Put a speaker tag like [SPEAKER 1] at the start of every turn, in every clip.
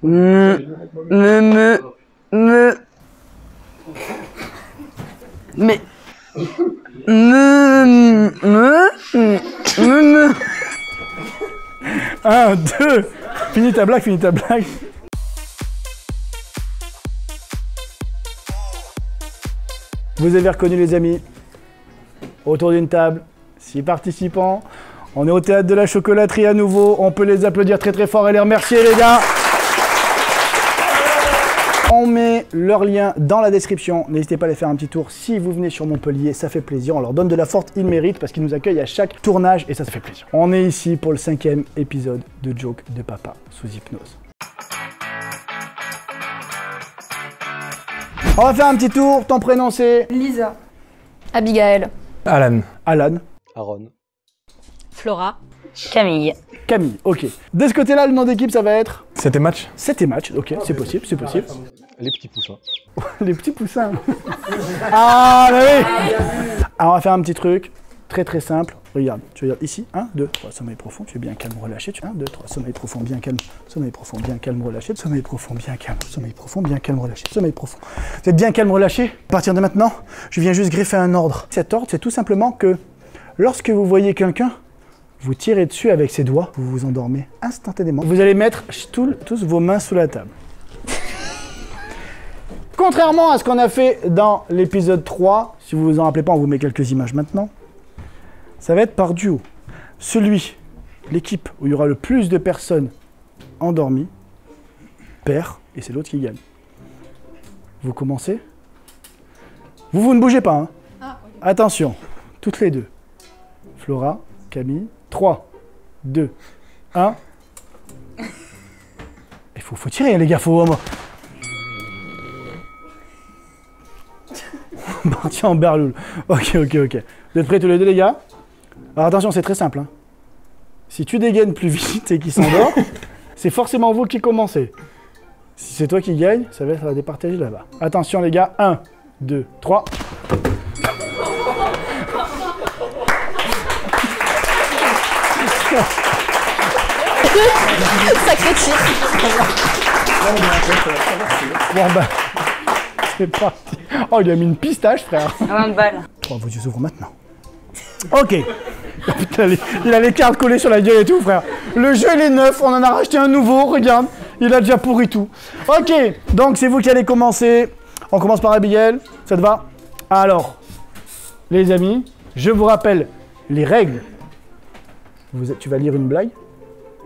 [SPEAKER 1] Mais... 1, 2. Finis ta blague, finis ta blague. Vous avez reconnu les amis. Autour d'une table, 6 participants. On est au théâtre de la chocolaterie à nouveau. On peut les applaudir très très fort et les remercier les gars. On met leur lien dans la description. N'hésitez pas à les faire un petit tour si vous venez sur Montpellier, ça fait plaisir. On leur donne de la force, ils méritent parce qu'ils nous accueillent à chaque tournage et ça fait plaisir. On est ici pour le 5e épisode de Joke de Papa sous hypnose. On va faire un petit tour. Ton prénom c'est
[SPEAKER 2] Lisa.
[SPEAKER 3] Abigail.
[SPEAKER 4] Alan.
[SPEAKER 1] Alan.
[SPEAKER 5] Aaron.
[SPEAKER 3] Flora. Camille.
[SPEAKER 1] Camille, ok. De ce côté-là, le nom d'équipe, ça va être...
[SPEAKER 4] C'était match.
[SPEAKER 1] C'était match, ok, c'est possible, c'est possible.
[SPEAKER 5] Les petits poussins.
[SPEAKER 1] Les petits poussins. Ah, bah oui. Alors, on va faire un petit truc très très simple. Regarde, tu regardes ici, 1, 2, 3, sommeil profond, tu es bien calme, relâché. 1, 2, 3, sommeil profond, bien calme, sommeil profond, bien calme, relâché. Sommeil profond, bien calme, sommeil profond, bien calme, relâché. Sommeil profond. Vous êtes bien calme, relâché. À partir de maintenant, je viens juste greffer un ordre. Cet ordre, c'est tout simplement que lorsque vous voyez quelqu'un, vous tirez dessus avec ses doigts, vous vous endormez instantanément. Vous allez mettre tous vos mains sous la table. Contrairement à ce qu'on a fait dans l'épisode 3, si vous vous en rappelez pas, on vous met quelques images maintenant. Ça va être par duo. L'équipe où il y aura le plus de personnes endormies, perd, et c'est l'autre qui gagne. Vous commencez. Vous ne bougez pas, hein. Ah, okay. Attention, toutes les deux. Flora, Camille, 3, 2, 1. Il faut tirer, les gars, faut... Parti en berloule. Ok. Vous êtes prêts tous les deux, les gars? Alors attention, c'est très simple. Hein. Si tu dégaines plus vite et qu'il s'endort, c'est forcément vous qui commencez. Si c'est toi qui gagne, ça va être départagé là-bas. Attention, les gars. 1, 2, 3.
[SPEAKER 3] Sacré tir.
[SPEAKER 1] Bon bah, c'est parti. Oh, il a mis une pistache, frère.
[SPEAKER 3] 20 balles.
[SPEAKER 1] Oh, vos yeux s'ouvrent maintenant. Ok. Il a les cartes collées sur la gueule et tout, frère. Le jeu, il est neuf. On en a racheté un nouveau. Regarde, il a déjà pourri tout. Ok. Donc, c'est vous qui allez commencer. On commence par Abigail. Ça te va? Alors, les amis, je vous rappelle les règles. Tu vas lire une blague.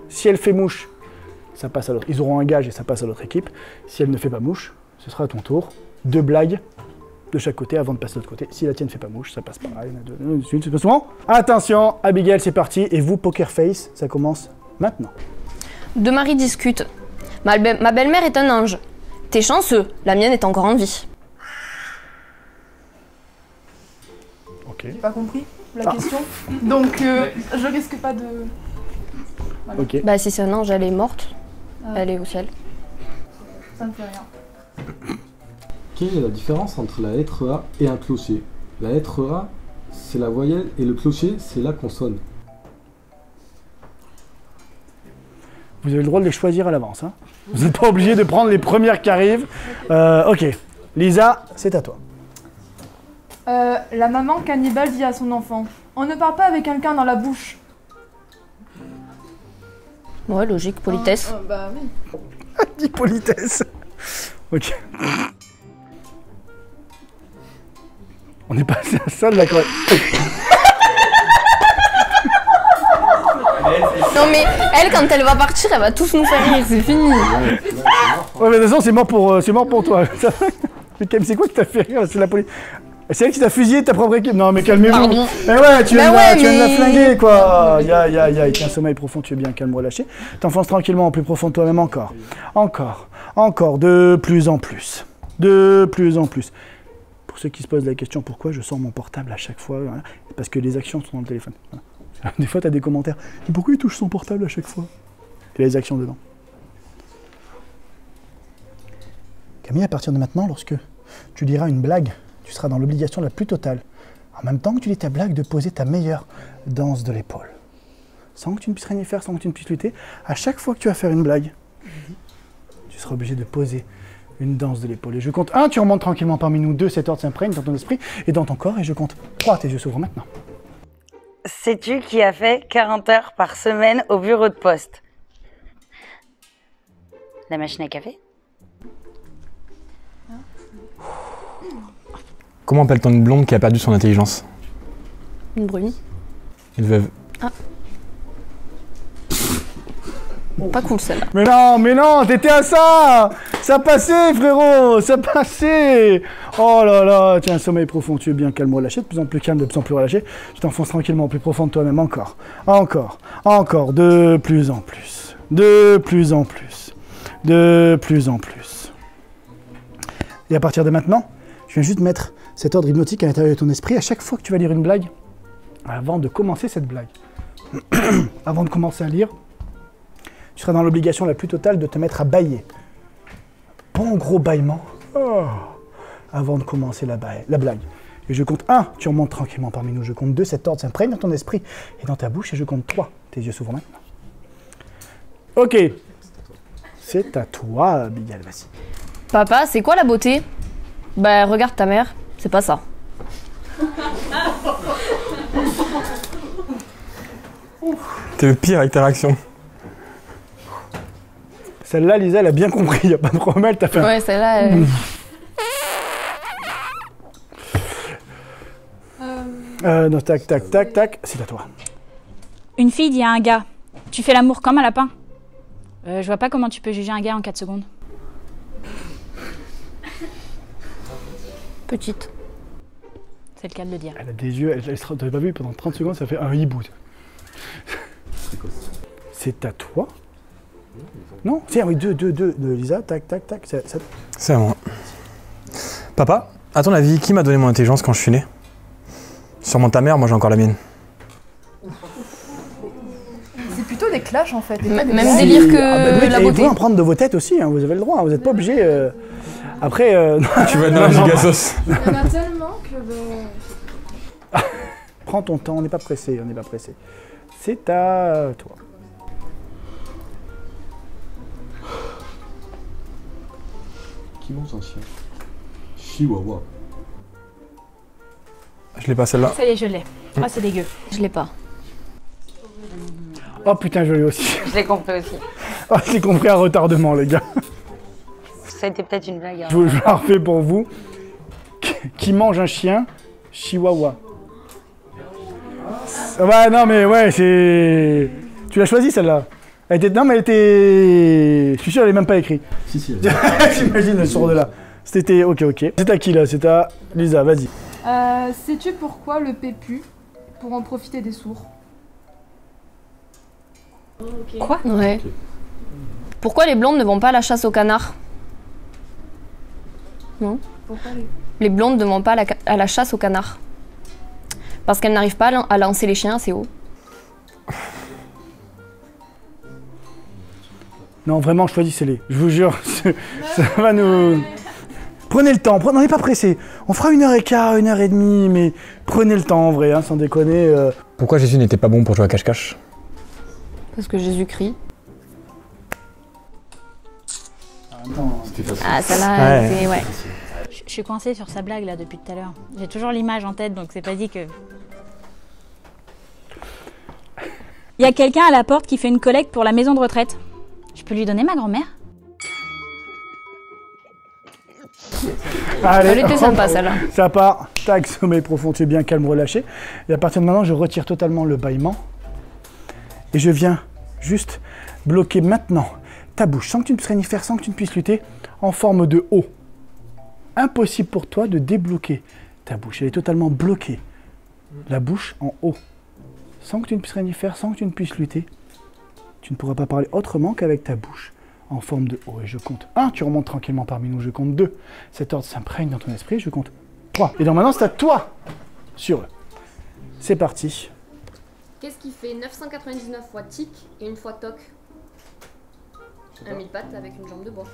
[SPEAKER 1] Si elle fait mouche, ça passe à l'autre. Ils auront un gage et ça passe à l'autre équipe. Si elle ne fait pas mouche, ce sera à ton tour. 2 blagues de chaque côté avant de passer de l'autre côté. Si la tienne ne fait pas mouche, ça passe pareil. C'est pas souvent. Attention, Abigail, c'est parti. Et vous, Poker Face, ça commence maintenant.
[SPEAKER 3] Deux maris discutent. Ma belle-mère est un ange. T'es chanceux, la mienne est encore en vie.
[SPEAKER 1] Ok.
[SPEAKER 2] J'ai pas compris la question. Donc, je risque pas de... Voilà.
[SPEAKER 1] Ok.
[SPEAKER 3] Bah si c'est un ange, elle est morte. Elle est au ciel.
[SPEAKER 2] Ça ne fait rien.
[SPEAKER 6] Quelle est la différence entre la lettre A et un clocher? La lettre A, c'est la voyelle et le clocher, c'est la consonne.
[SPEAKER 1] Vous avez le droit de les choisir à l'avance. Hein. Vous n'êtes pas obligé de prendre les premières qui arrivent. Ok. Lisa, c'est à toi.
[SPEAKER 2] La maman cannibale dit à son enfant: on ne parle pas avec quelqu'un dans la bouche.
[SPEAKER 3] Ouais, logique, politesse.
[SPEAKER 2] Bah oui.
[SPEAKER 1] Dit politesse. Ok. On est passé à ça de la correct.
[SPEAKER 3] Non mais elle, quand elle va partir, elle va tous nous faire rire, c'est fini.
[SPEAKER 1] Ouais, mais de toute façon, c'est mort pour toi. Mais c'est quoi qui t'a fait rire? C'est la police. C'est elle qui t'a fusillé ta propre équipe. Non mais calmez-vous.
[SPEAKER 3] Pardon.
[SPEAKER 1] Mais ouais, tu viens de la flinguer quoi. Aïe. Tiens, sommeil profond, tu es bien calme, relâché. T'enfonces tranquillement au plus profond de toi-même encore. Encore, de plus en plus. Pour ceux qui se posent la question pourquoi je sors mon portable à chaque fois, voilà, parce que les actions sont dans le téléphone. Voilà. Des fois, tu as des commentaires. Mais pourquoi il touche son portable à chaque fois? Il y a les actions dedans. Camille, à partir de maintenant, lorsque tu diras une blague, tu seras dans l'obligation la plus totale, en même temps que tu dis ta blague, de poser ta meilleure danse de l'épaule. Sans que tu ne puisses rien y faire, sans que tu ne puisses lutter. À chaque fois que tu vas faire une blague, seras obligé de poser une danse de l'épaule. Et je compte 1, tu remontes tranquillement parmi nous. 2, cet ordre s'imprègne dans ton esprit et dans ton corps. Et je compte 3, tes yeux s'ouvrent maintenant.
[SPEAKER 4] Sais-tu qui a fait 40 heures par semaine au bureau de poste? La machine à café?
[SPEAKER 5] Comment appelle-t-on une blonde qui a perdu son intelligence?
[SPEAKER 3] Une brune.
[SPEAKER 5] Une veuve.
[SPEAKER 3] Pas cool celle-là.
[SPEAKER 1] Mais non, t'étais à ça. Ça passait, frérot, ça passait. Oh là là, tiens, un sommeil profond, tu es bien calme, relâché, de plus en plus calme, de plus en plus relâché. Tu t'enfonces tranquillement au plus profond de toi-même, encore, de plus en plus, de plus en plus, de plus en plus. Et à partir de maintenant, je viens juste mettre cet ordre hypnotique à l'intérieur de ton esprit à chaque fois que tu vas lire une blague, avant de commencer cette blague, avant de commencer à lire, tu seras dans l'obligation la plus totale de te mettre à bâiller. Bon gros bâillement, avant de commencer la blague. Et je compte 1, tu remontes tranquillement parmi nous. Je compte 2, cet ordre s'imprègne dans ton esprit et dans ta bouche. Et je compte 3, tes yeux s'ouvrent maintenant. Ok, c'est à toi, Abigail, vas-y.
[SPEAKER 3] Papa, c'est quoi la beauté? Bah, regarde ta mère, c'est pas ça.
[SPEAKER 5] T'es le pire avec ta réaction.
[SPEAKER 1] Celle-là, Lisa, elle a bien compris, il n'y a pas de problème, elle t'a fait un...
[SPEAKER 3] Ouais, celle-là...
[SPEAKER 1] Non, tac, c'est à toi.
[SPEAKER 7] Une fille dit à un gars, tu fais l'amour comme un lapin? Je vois pas comment tu peux juger un gars en 4 secondes.
[SPEAKER 3] Petite.
[SPEAKER 7] C'est le cas de le dire.
[SPEAKER 1] Elle a des yeux, t'avais pas vu, pendant 30 secondes, ça fait un hibou. C'est à toi? Non, tiens, oui, deux, de Lisa, tac.
[SPEAKER 5] C'est à moi. Papa, à ton avis, qui m'a donné mon intelligence quand je suis né? Sûrement ta mère, moi j'ai encore la mienne.
[SPEAKER 2] C'est plutôt des clashs en fait.
[SPEAKER 3] Même délire que la
[SPEAKER 1] Vous
[SPEAKER 3] beauté.
[SPEAKER 1] pouvez en prendre de vos têtes aussi, hein, vous avez le droit, vous n'êtes pas obligé. Après.
[SPEAKER 5] Tu vas être dans la gigasauce.
[SPEAKER 2] Il y en a tellement que.
[SPEAKER 1] Prends ton temps, on n'est pas pressé, C'est à toi.
[SPEAKER 6] Qui mange un chien? Chihuahua.
[SPEAKER 5] Je l'ai pas celle-là.
[SPEAKER 7] Ça y est, je l'ai. Oh, c'est dégueu.
[SPEAKER 3] Je l'ai pas.
[SPEAKER 1] Oh putain, je l'ai aussi.
[SPEAKER 4] Je l'ai compris aussi.
[SPEAKER 1] Oh, j'ai compris un retardement, les gars.
[SPEAKER 4] Ça a été peut-être une blague. Hein.
[SPEAKER 1] Je la refais pour vous. Qui mange un chien? Chihuahua. Ouais, non, mais ouais, c'est. Tu l'as choisi celle-là? Non, mais elle était. Je suis sûr, elle est même pas écrite.
[SPEAKER 6] Si.
[SPEAKER 1] J'imagine, elle sort de là. C'était. Ok. C'est à qui là? C'est à Lisa, vas-y.
[SPEAKER 2] Sais-tu pourquoi le PPU? Pour en profiter des sourds.
[SPEAKER 7] Quoi?
[SPEAKER 3] Ouais. Pourquoi les blondes ne vont pas à la chasse au canard? Non.
[SPEAKER 2] Pourquoi
[SPEAKER 3] Les blondes ne vont pas à la chasse au canard. Parce qu'elles n'arrivent pas à lancer les chiens assez haut.
[SPEAKER 1] Non, vraiment, choisissez-les. Je vous jure, ça va nous... Prenez le temps, on n'est pas pressé. On fera 1h15, 1h30, mais prenez le temps en vrai, hein, sans déconner.
[SPEAKER 5] Pourquoi Jésus n'était pas bon pour jouer à cache-cache?
[SPEAKER 3] Parce que Jésus crie.
[SPEAKER 6] C'était facile.
[SPEAKER 3] Ah, celle-là,
[SPEAKER 5] Ouais.
[SPEAKER 3] c'est... Ouais.
[SPEAKER 7] Je suis coincée sur sa blague là depuis tout à l'heure. J'ai toujours l'image en tête, donc c'est pas dit que... Il y a quelqu'un à la porte qui fait une collecte pour la maison de retraite. Je peux lui donner ma grand-mère?
[SPEAKER 1] Allez,
[SPEAKER 3] Elle était sympa, celle-là.
[SPEAKER 1] Ça part. Tac, sommeil profond, tu es bien calme, relâché. Et à partir de maintenant, je retire totalement le bâillement. Et je viens juste bloquer maintenant ta bouche, sans que tu ne puisses rien y faire, sans que tu ne puisses lutter, en forme de O. Impossible pour toi de débloquer ta bouche. Elle est totalement bloquée. La bouche en haut. Sans que tu ne puisses rien y faire, sans que tu ne puisses lutter, tu ne pourras pas parler autrement qu'avec ta bouche en forme de O. Et je compte 1, tu remontes tranquillement parmi nous. Je compte 2, cet ordre s'imprègne dans ton esprit. Je compte 3. Et donc maintenant, c'est à toi sur eux. C'est parti.
[SPEAKER 3] Qu'est-ce qui fait 999 fois tic et une fois toc? Un mille-pattes avec une jambe de bois.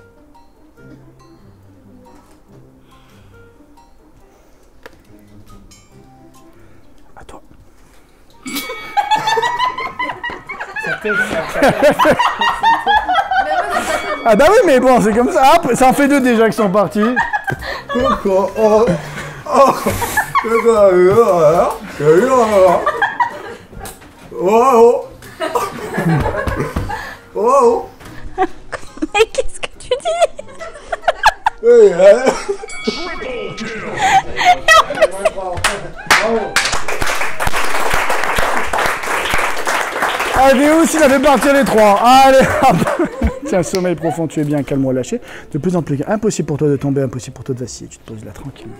[SPEAKER 1] À toi.
[SPEAKER 2] Mais ouais,
[SPEAKER 1] Ah bah oui, mais bon, c'est comme ça. Hop, ça en fait 2 déjà qui sont partis.
[SPEAKER 7] Mais qu'est-ce que tu dis?
[SPEAKER 1] Allez, où s'il avait partir les 3. Allez, hop. Tiens, sommeil profond, tu es bien calme ou lâché. De plus en plus impossible pour toi de tomber, impossible pour toi de vaciller. Tu te poses là tranquillement.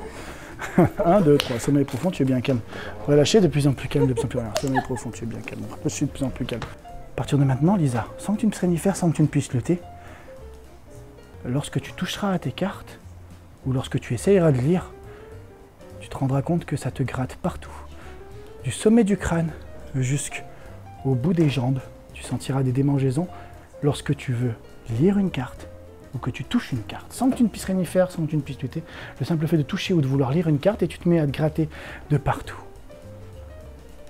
[SPEAKER 1] 1, 2, 3. Sommeil profond, tu es bien calme. Relâché, de plus en plus calme, de plus en plus rien. Sommeil profond, tu es bien calme. Impossible, de plus en plus calme. À partir de maintenant, Lisa, sans que tu ne puisses rien y faire, sans que tu ne puisses lutter, lorsque tu toucheras à tes cartes, ou lorsque tu essayeras de lire, tu te rendras compte que ça te gratte partout. Du sommet du crâne jusqu'au bout des jambes, tu sentiras des démangeaisons lorsque tu veux lire une carte ou que tu touches une carte, sans que tu ne puisses rien y faire, sans que tu ne puisses lutter. Le simple fait de toucher ou de vouloir lire une carte et tu te mets à te gratter de partout.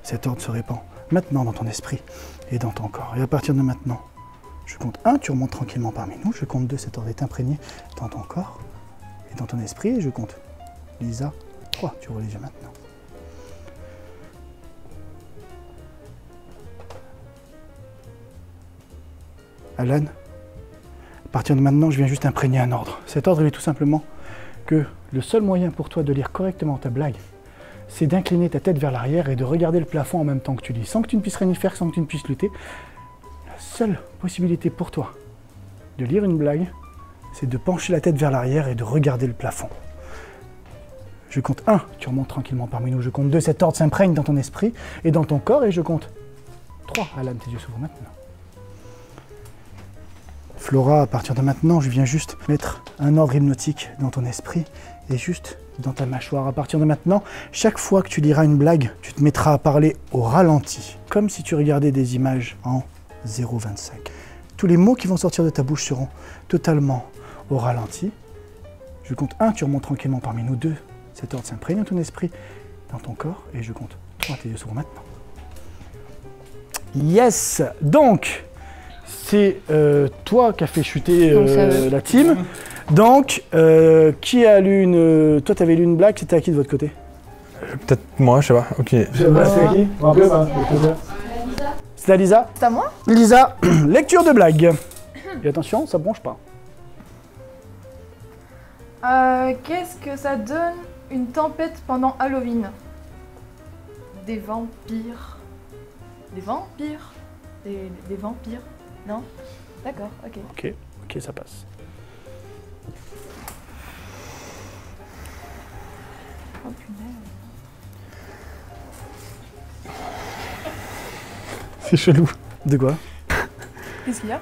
[SPEAKER 1] Cet ordre se répand maintenant dans ton esprit et dans ton corps. Et à partir de maintenant, je compte 1, tu remontes tranquillement parmi nous. Je compte 2, cet ordre est imprégné dans ton corps et dans ton esprit. Et je compte, Lisa, 3, tu ouvres les yeux maintenant. Alan, à partir de maintenant, je viens juste imprégner un ordre. Cet ordre, il est tout simplement que le seul moyen pour toi de lire correctement ta blague, c'est d'incliner ta tête vers l'arrière et de regarder le plafond en même temps que tu lis, sans que tu ne puisses rien y faire, sans que tu ne puisses lutter. La seule possibilité pour toi de lire une blague, c'est de pencher la tête vers l'arrière et de regarder le plafond. Je compte 1, tu remontes tranquillement parmi nous. Je compte 2, cet ordre s'imprègne dans ton esprit et dans ton corps. Et je compte 3, Alan, tes yeux s'ouvrent maintenant. Flora, à partir de maintenant, je viens juste mettre un ordre hypnotique dans ton esprit et juste dans ta mâchoire. À partir de maintenant, chaque fois que tu liras une blague, tu te mettras à parler au ralenti, comme si tu regardais des images en 0,25. Tous les mots qui vont sortir de ta bouche seront totalement au ralenti. Je compte 1, tu remontes tranquillement parmi nous. 2, cet ordre s'imprègne dans ton esprit, dans ton corps. Et je compte 3, tes yeux s'ouvrent maintenant. Yes! Donc, c'est toi qui as fait chuter la team. Donc, qui a lu une... Toi, tu avais lu une blague, c'était à qui de votre côté?
[SPEAKER 5] Peut-être moi, je sais pas. Ok.
[SPEAKER 1] C'est à qui? C'est à Lisa?
[SPEAKER 2] C'est à moi?
[SPEAKER 1] Lisa, lecture de blague. Et attention, ça bronche pas.
[SPEAKER 2] Qu'est-ce que ça donne une tempête pendant Halloween? Des vampires. Des vampires? Des vampires? Non? D'accord, ok.
[SPEAKER 1] Ok, ça passe.
[SPEAKER 2] Oh punaise.
[SPEAKER 1] C'est chelou. De quoi?
[SPEAKER 2] Qu'est-ce qu'il y a?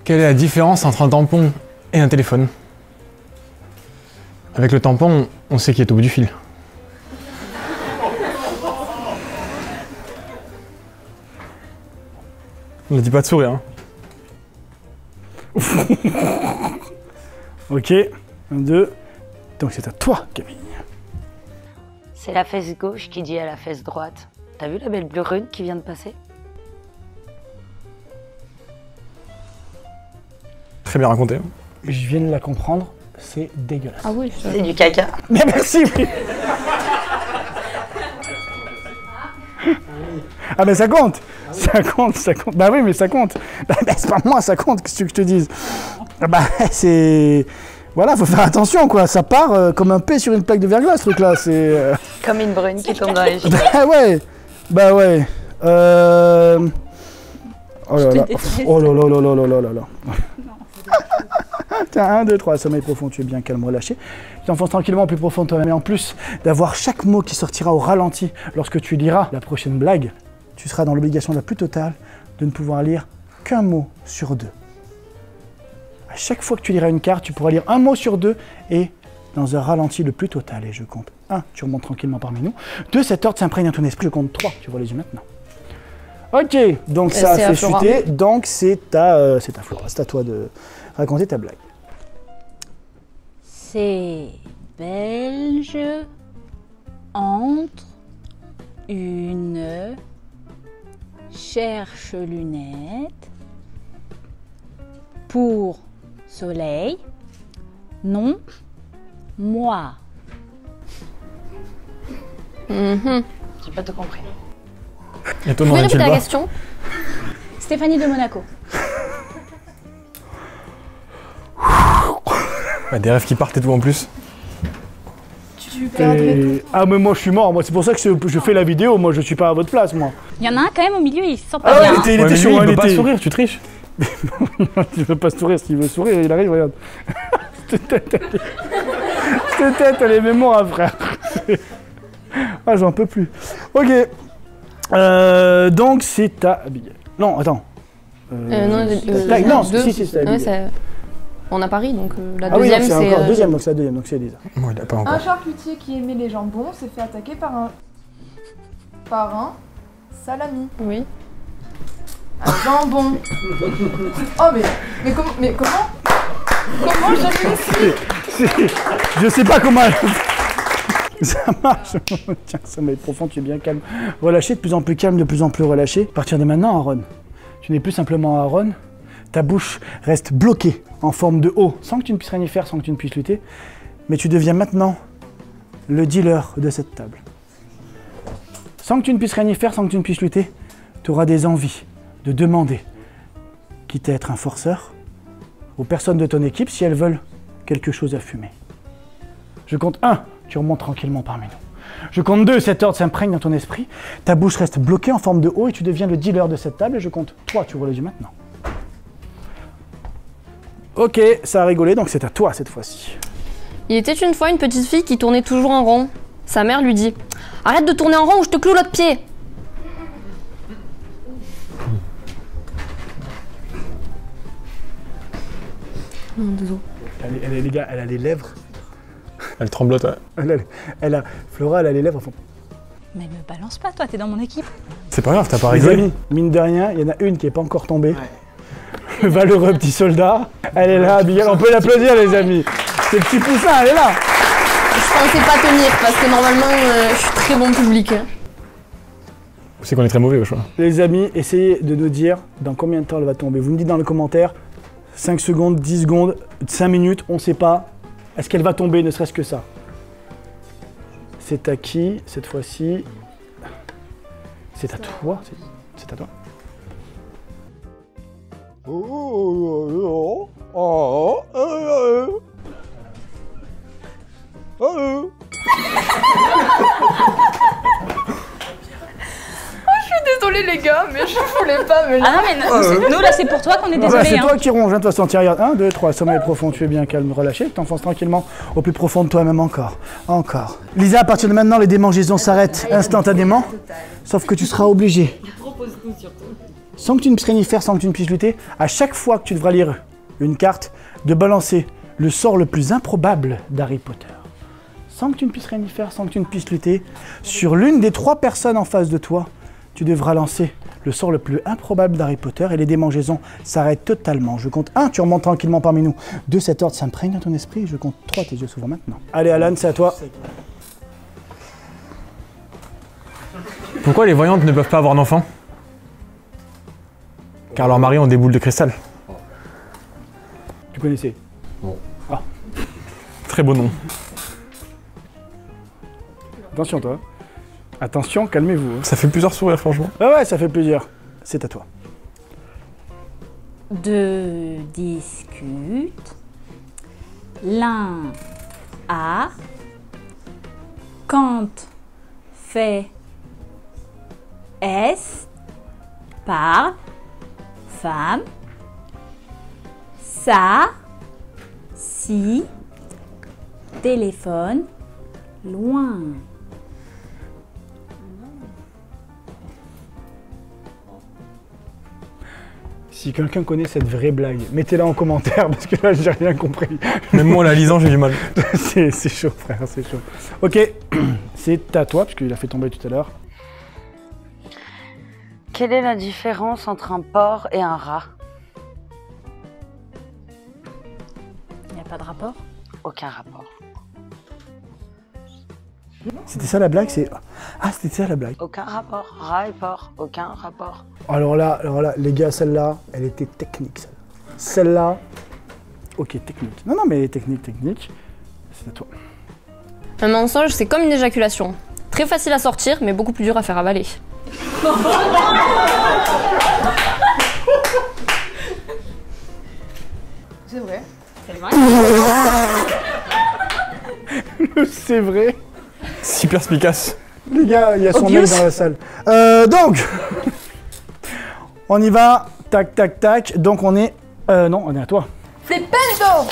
[SPEAKER 5] Quelle est la différence entre un tampon et un téléphone? Avec le tampon, on sait qui est au bout du fil. On ne dit pas de sourire, hein.
[SPEAKER 1] Ok, 1, 2. Donc c'est à toi, Camille.
[SPEAKER 4] C'est la fesse gauche qui dit à la fesse droite. T'as vu la belle brune qui vient de passer?
[SPEAKER 5] Très bien raconté.
[SPEAKER 1] Je viens de la comprendre, c'est dégueulasse.
[SPEAKER 3] Ah oui,
[SPEAKER 4] C'est du caca.
[SPEAKER 1] Mais merci, oui. Ah ben ça compte. Ça compte. Bah oui, mais ça compte. Bah, c'est pas moi, ça compte, qu'est-ce que je te dise. Bah c'est... Voilà, faut faire attention, quoi. Ça part comme un P sur une plaque de verglas, ce truc-là. C'est...
[SPEAKER 4] Comme une brune qui tombe dans les gilets.
[SPEAKER 1] Bah ouais. Bah ouais. Oh là là. Oh là là là là là là là là. Tiens, 1, 2, 3, sommeil profond, tu es bien calme, relâché. Tu t'enfonces tranquillement plus profond de toi-même. Et en plus d'avoir chaque mot qui sortira au ralenti lorsque tu liras la prochaine blague, tu seras dans l'obligation la plus totale de ne pouvoir lire qu'un mot sur 2. À chaque fois que tu liras une carte, tu pourras lire un mot sur 2 et dans un ralenti le plus total. Et je compte 1, tu remontes tranquillement parmi nous. 2, cet ordre s'imprègne dans ton esprit. Je compte 3, tu vois les yeux maintenant. Ok, donc ça a fait chuter. Donc c'est à Flora, c'est à toi de raconter ta blague.
[SPEAKER 7] Ces Belges entrent une cherche lunettes Pour soleil, non, moi.
[SPEAKER 3] Mhm.
[SPEAKER 4] J'ai pas tout compris.
[SPEAKER 3] Vous
[SPEAKER 5] Étonnant,
[SPEAKER 3] pouvez
[SPEAKER 5] tu
[SPEAKER 3] répéter
[SPEAKER 5] le
[SPEAKER 3] la
[SPEAKER 5] vois.
[SPEAKER 3] question?
[SPEAKER 7] Stéphanie de Monaco.
[SPEAKER 5] Bah, des rêves qui partent et tout en plus.
[SPEAKER 2] Tu perdrais tout.
[SPEAKER 1] Ah mais moi je suis mort, moi c'est pour ça que je fais la vidéo, moi je suis pas à votre place moi.
[SPEAKER 7] Il y en a un quand même au milieu, il se sent pas
[SPEAKER 1] Ah ouais,
[SPEAKER 7] bien.
[SPEAKER 1] il était
[SPEAKER 5] Ouais, mais
[SPEAKER 1] chaud,
[SPEAKER 5] lui, il
[SPEAKER 1] il
[SPEAKER 5] peut pas
[SPEAKER 1] était-
[SPEAKER 5] sourire, tu triches.
[SPEAKER 1] Il veut pas sourire, s'il veut sourire, il arrive, regarde. Cette tête, elle est mémoire, frère. Ah, j'en peux plus. Ok. Donc, c'est à Abigail. Non, attends. Non,
[SPEAKER 3] deux.
[SPEAKER 1] si, c'est à
[SPEAKER 3] Ouais,
[SPEAKER 1] Abigail.
[SPEAKER 3] c'est- on a Paris, donc la
[SPEAKER 1] Ah oui,
[SPEAKER 3] deuxième,
[SPEAKER 1] c'est
[SPEAKER 3] c'est.
[SPEAKER 1] encore deuxième, donc c'est la deuxième, donc c'est Elisa.
[SPEAKER 5] Moi, il a pas
[SPEAKER 2] Un
[SPEAKER 5] encore.
[SPEAKER 2] charcutier qui aimait les jambons s'est fait attaquer par un salami.
[SPEAKER 3] Oui.
[SPEAKER 2] Un jambon. Oh mais comment je réussi?
[SPEAKER 1] Je sais pas comment. Ça marche. Tiens, sommeil profond, tu es bien calme. Relâché, de plus en plus calme, de plus en plus relâché. À partir de maintenant, Aaron, tu n'es plus simplement Aaron. Ta bouche reste bloquée en forme de O, sans que tu ne puisses rien y faire, sans que tu ne puisses lutter. Mais tu deviens maintenant le dealer de cette table. Sans que tu ne puisses rien y faire, sans que tu ne puisses lutter, tu auras des envies de demander, quitte à être un forceur, aux personnes de ton équipe si elles veulent quelque chose à fumer. Je compte 1, tu remontes tranquillement parmi nous. Je compte 2, cet ordre s'imprègne dans ton esprit, ta bouche reste bloquée en forme de O et tu deviens le dealer de cette table et je compte 3, tu relèves maintenant. Ok, ça a rigolé, donc c'est à toi cette fois-ci.
[SPEAKER 3] Il était une fois une petite fille qui tournait toujours en rond. Sa mère lui dit: arrête de tourner en rond ou je te cloue l'autre pied. Non, désolé.
[SPEAKER 1] Les gars, elle a les lèvres.
[SPEAKER 5] Elle tremblote, ouais.
[SPEAKER 1] Flora, elle a les lèvres. Enfin,
[SPEAKER 7] Mais me balance pas, toi, t'es dans mon équipe.
[SPEAKER 5] C'est pas grave, t'as pas
[SPEAKER 1] les
[SPEAKER 5] rigolé.
[SPEAKER 1] amis, mine de rien, il y en a une qui n'est pas encore tombée. Le valeureux petit soldat. Elle est là, Abigail. On peut l'applaudir, les amis. C'est le petit poussin, elle est là.
[SPEAKER 3] Je pensais pas tenir parce que normalement je suis très bon public. Hein.
[SPEAKER 5] C'est qu'on est très mauvais au choix.
[SPEAKER 1] Les amis, essayez de nous dire dans combien de temps elle va tomber. Vous me dites dans le commentaire, 5 secondes, 10 secondes, 5 minutes, on ne sait pas. Est-ce qu'elle va tomber, ne serait-ce que ça? C'est à qui, cette fois-ci? C'est à toi. C'est à toi.
[SPEAKER 2] Désolée les gars, mais je voulais pas me
[SPEAKER 7] Ah non, mais nous là, c'est pour toi qu'on est
[SPEAKER 1] Ouais,
[SPEAKER 7] désolé.
[SPEAKER 1] c'est
[SPEAKER 7] Hein.
[SPEAKER 1] toi qui ronge, hein, de toute façon. Tiens, regarde. 1, 2, 3, sommeil profond, tu es bien calme, relâché. T'enfonces tranquillement au plus profond de toi-même encore. Encore. Lisa, à partir de maintenant, les démangeaisons s'arrêtent instantanément. Sauf que tu seras obligé. Sans que tu ne puisses rien y faire, sans que tu ne puisses lutter, à chaque fois que tu devras lire une carte, de balancer le sort le plus improbable d'Harry Potter. Sans que tu ne puisses rien y faire, sans que tu ne puisses lutter, sur l'une des 3 personnes en face de toi, tu devras lancer le sort le plus improbable d'Harry Potter et les démangeaisons s'arrêtent totalement. Je compte 1, tu remontes tranquillement parmi nous. 2, cet ordre s'imprègne dans ton esprit. Je compte 3, tes yeux s'ouvrent maintenant. Allez Alan, c'est à toi.
[SPEAKER 5] Pourquoi les voyantes ne peuvent pas avoir d'enfants? Car leurs maris ont des boules de cristal.
[SPEAKER 1] Tu connaissais?
[SPEAKER 5] Très beau nom.
[SPEAKER 1] Attention toi. Attention, calmez-vous.
[SPEAKER 5] Ça fait plusieurs sourires, franchement.
[SPEAKER 1] Ouais, ça fait plaisir. C'est à toi.
[SPEAKER 7] Deux discutent. L'un a. Quand fait est par femme. Ça. Si. Téléphone. Loin.
[SPEAKER 1] Si quelqu'un connaît cette vraie blague, mettez-la en commentaire parce que là j'ai rien compris.
[SPEAKER 5] Même moi, en la lisant, j'ai du mal.
[SPEAKER 1] c'est chaud frère, c'est chaud. Ok, c'est à toi parce qu'il a fait tomber tout à l'heure.
[SPEAKER 4] Quelle est la différence entre un porc et un rat?
[SPEAKER 7] Il n'y a pas de rapport.
[SPEAKER 4] Aucun rapport.
[SPEAKER 1] C'était ça la blague, c'est... Ah, c'était ça la blague.
[SPEAKER 4] Aucun rapport. Rat et porc. Aucun rapport.
[SPEAKER 1] Alors là, les gars, celle-là, elle était technique, celle-là. Celle-là. Ok, technique. Non, mais technique. C'est à toi.
[SPEAKER 3] Un mensonge, c'est comme une éjaculation. Très facile à sortir, mais beaucoup plus dur à faire avaler.
[SPEAKER 2] C'est vrai.
[SPEAKER 1] C'est vrai.
[SPEAKER 5] C'est perspicace.
[SPEAKER 1] Les gars, il y a son
[SPEAKER 2] Obvious.
[SPEAKER 1] mec dans la salle. Donc, on y va. Tac, tac, tac. Donc on est... non, on est à toi.
[SPEAKER 2] Flipendo.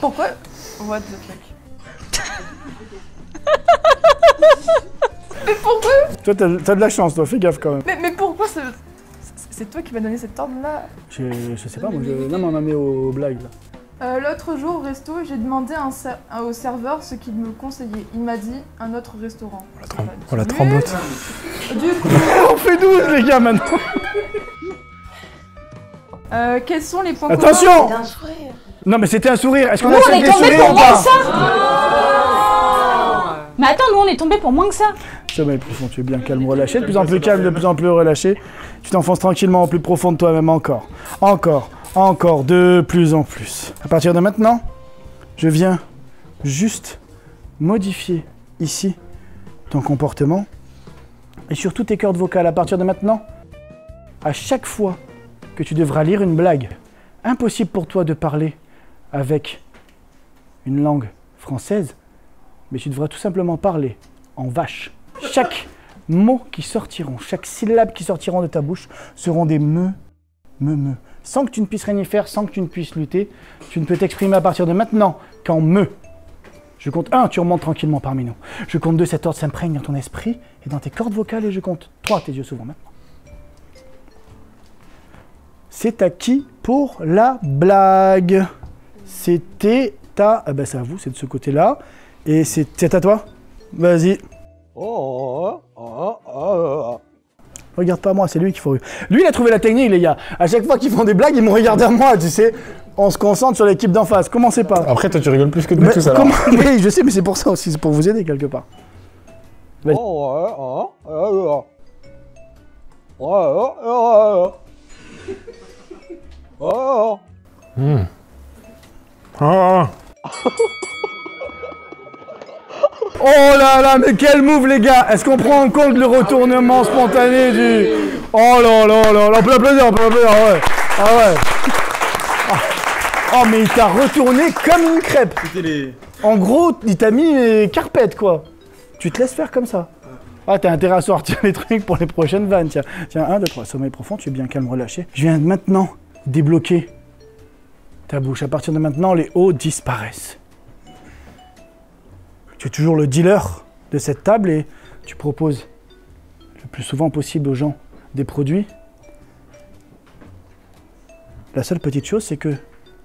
[SPEAKER 2] Pourquoi? What the fuck? Mais pourquoi?
[SPEAKER 1] Toi, t'as de la chance, toi. Fais gaffe quand même.
[SPEAKER 2] Mais pourquoi c'est toi qui m'as donné cet ordre-là?
[SPEAKER 1] Je sais pas, moi. Non, mais on m'a mis aux blagues, là.
[SPEAKER 2] L'autre jour au resto, j'ai demandé au serveur ce qu'il me conseillait. Il m'a dit un autre restaurant.
[SPEAKER 5] Oh la tremblote.
[SPEAKER 2] Du coup,
[SPEAKER 1] On fait 12, les gars, maintenant.
[SPEAKER 2] quels sont les points
[SPEAKER 1] Attention.
[SPEAKER 4] D'un sourire.
[SPEAKER 1] Non, mais c'était un sourire. Est-ce qu'on
[SPEAKER 7] Nous,
[SPEAKER 1] a
[SPEAKER 7] on
[SPEAKER 1] fait
[SPEAKER 7] est
[SPEAKER 1] des
[SPEAKER 7] tombé
[SPEAKER 1] sourires
[SPEAKER 7] pour
[SPEAKER 1] ou
[SPEAKER 7] moins
[SPEAKER 1] pas?
[SPEAKER 7] que ça. Mais attends, nous on est tombé pour moins que ça.
[SPEAKER 1] Sommeil profond, tu es bien calme, relâché. De plus en plus calme, de plus en plus relâché. Tu t'enfonces tranquillement au plus profond de toi-même encore. Encore, de plus en plus. À partir de maintenant, je viens juste modifier ici ton comportement et surtout tes cordes vocales. À partir de maintenant, à chaque fois que tu devras lire une blague, impossible pour toi de parler avec une langue française, mais tu devras tout simplement parler en vache. Chaque mot qui sortiront, chaque syllabe qui sortiront de ta bouche seront des me. Sans que tu ne puisses rien y faire, sans que tu ne puisses lutter, tu ne peux t'exprimer à partir de maintenant qu'en me. Je compte 1, tu remontes tranquillement parmi nous. Je compte 2, cet ordre s'imprègne dans ton esprit et dans tes cordes vocales. Et je compte 3, tes yeux s'ouvrent maintenant. C'est à qui pour la blague? C'était à... Ah ben c'est à vous, c'est de ce côté-là. Et c'est à toi? Vas-y. Regarde pas moi, c'est lui qu'il faut... Lui, il a trouvé la technique, les gars. À chaque fois qu'ils font des blagues, ils me regardent à moi, tu sais. On se concentre sur l'équipe d'en face. Commencez pas.
[SPEAKER 5] Après, toi, tu rigoles plus que nous tous, alors.
[SPEAKER 1] Oui, je sais, mais c'est pour ça aussi, c'est pour vous aider quelque part. Vas-y. Oh là là, mais quel move, les gars! Est-ce qu'on prend en compte le retournement spontané du... Oh là là là là, on peut l'applaudir, ouais. Ah ouais. Oh, mais il t'a retourné comme une crêpe. En gros, il t'a mis carpette, quoi. Tu te laisses faire comme ça. Ah, t'as intérêt à sortir les trucs pour les prochaines vannes. Tiens, 1, 2, 3, sommeil profond, tu es bien calme, relâché. Je viens maintenant débloquer ta bouche. À partir de maintenant, les hauts disparaissent. Tu es toujours le dealer de cette table et tu proposes le plus souvent possible aux gens des produits. La seule petite chose, c'est que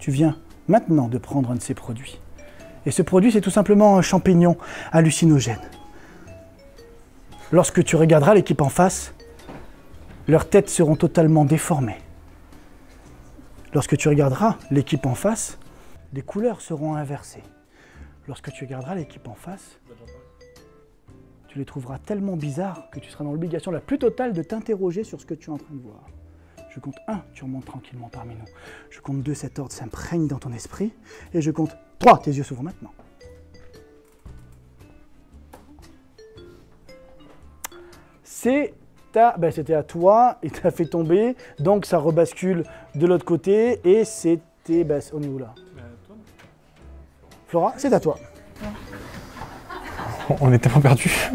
[SPEAKER 1] tu viens maintenant de prendre un de ces produits. Et ce produit, c'est tout simplement un champignon hallucinogène. Lorsque tu regarderas l'équipe en face, leurs têtes seront totalement déformées. Lorsque tu regarderas l'équipe en face, les couleurs seront inversées. Lorsque tu regarderas l'équipe en face, tu les trouveras tellement bizarres que tu seras dans l'obligation la plus totale de t'interroger sur ce que tu es en train de voir. Je compte 1, tu remontes tranquillement parmi nous. Je compte 2, cet ordre s'imprègne dans ton esprit. Et je compte 3, tes yeux s'ouvrent maintenant. C'était à toi, et t'as fait tomber, donc ça rebascule de l'autre côté, et c'était... on est où là? Flora, c'est à toi.
[SPEAKER 5] On est tellement perdus.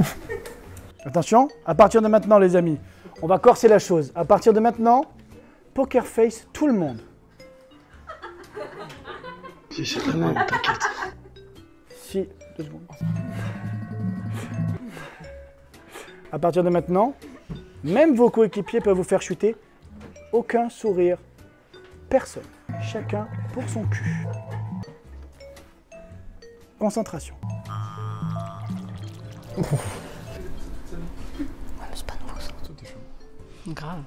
[SPEAKER 1] Attention, à partir de maintenant, les amis, on va corser la chose. À partir de maintenant, poker face tout le monde.
[SPEAKER 6] Si, c'est vraiment, t'inquiète.
[SPEAKER 1] Si, 2 secondes. À partir de maintenant, même vos coéquipiers peuvent vous faire chuter. Aucun sourire. Personne. Chacun pour son cul. Concentration.
[SPEAKER 3] Ouais, mais c'est pas nouveau ça.
[SPEAKER 7] Grave.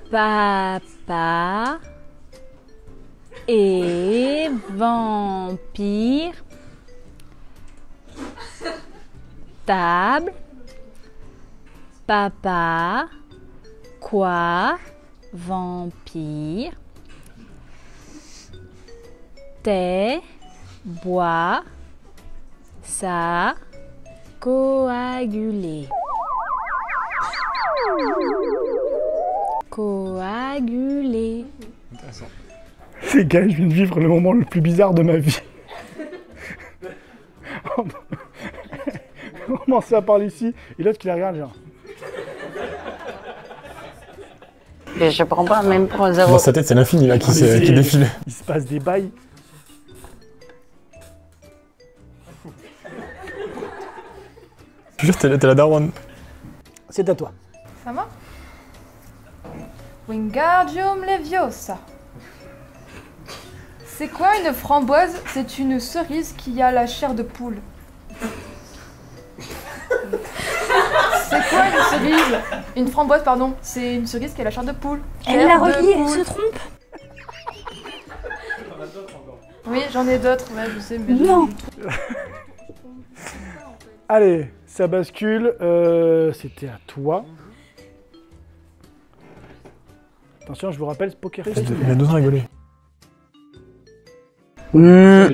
[SPEAKER 7] Papa et vampire. Table. Papa Quoi, vampire, thé, bois, ça, coagulé. Coagulé.
[SPEAKER 1] Les gars, je viens de vivre le moment le plus bizarre de ma vie. On commence à parler ici, et l'autre qui la regarde, genre.
[SPEAKER 4] Et je prends pas même pour un zéro.
[SPEAKER 5] Dans sa tête, c'est l'infini là qui défile.
[SPEAKER 1] Il se passe des bails.
[SPEAKER 5] Je te jure, t'es la daronne.
[SPEAKER 1] C'est à toi.
[SPEAKER 2] Ça va? Wingardium Leviosa. C'est quoi une framboise? C'est une cerise qui a la chair de poule. C'est quoi une cerise? Une framboise, pardon. C'est une cerise qui a la chair de poule.
[SPEAKER 7] Elle l'a relié, elle se trompe.
[SPEAKER 2] Oui, j'en ai d'autres, ouais, je sais, mais...
[SPEAKER 7] Non.
[SPEAKER 1] Allez, ça bascule. C'était à toi. Attention, je vous rappelle, Poker Face.
[SPEAKER 5] Il a deux ans rigolé.
[SPEAKER 1] Un,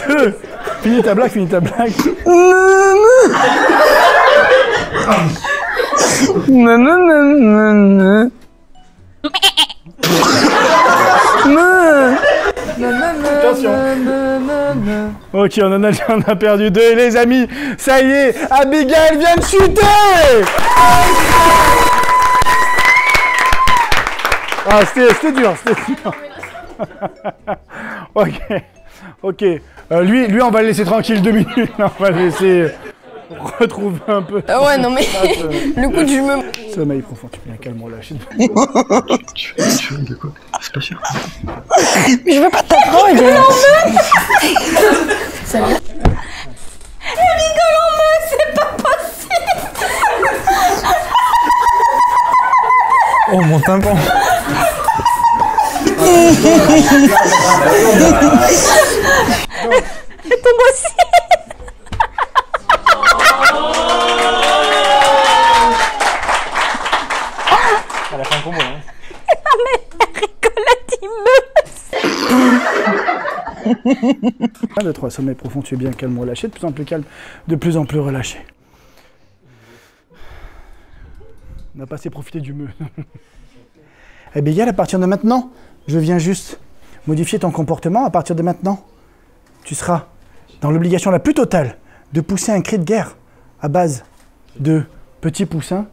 [SPEAKER 1] deux. Finis ta blague, finis ta blague. Attention. Ok, on a perdu deux, les amis. Ça y est, Abigail vient de chuter. Ah, c'était dur, c'était dur. Ok. Lui, on va le laisser tranquille 2 minutes. On va le laisser retrouver un peu.
[SPEAKER 3] Ouais, non mais le coup du me...
[SPEAKER 1] Sommeil profond, tu peux bien calme relâcher.
[SPEAKER 5] Tu veux de quoi? C'est pas sûr.
[SPEAKER 3] Mais je veux pas ta drogue. Ça vient. Elle rigole en meuf, c'est pas possible.
[SPEAKER 5] Oh mon tympan.
[SPEAKER 7] Elle tombe aussi.
[SPEAKER 5] Elle a fait un combo, hein.
[SPEAKER 7] Ah mais elle rigole, elle dit
[SPEAKER 1] 1, 2, 3, sommeil profond, tu es bien calme, relâché, de plus en plus calme, de plus en plus relâché. On n'a pas assez profité du meu. Abigail, à partir de maintenant, je viens juste modifier ton comportement. À partir de maintenant, tu seras dans l'obligation la plus totale de pousser un cri de guerre à base de petits poussins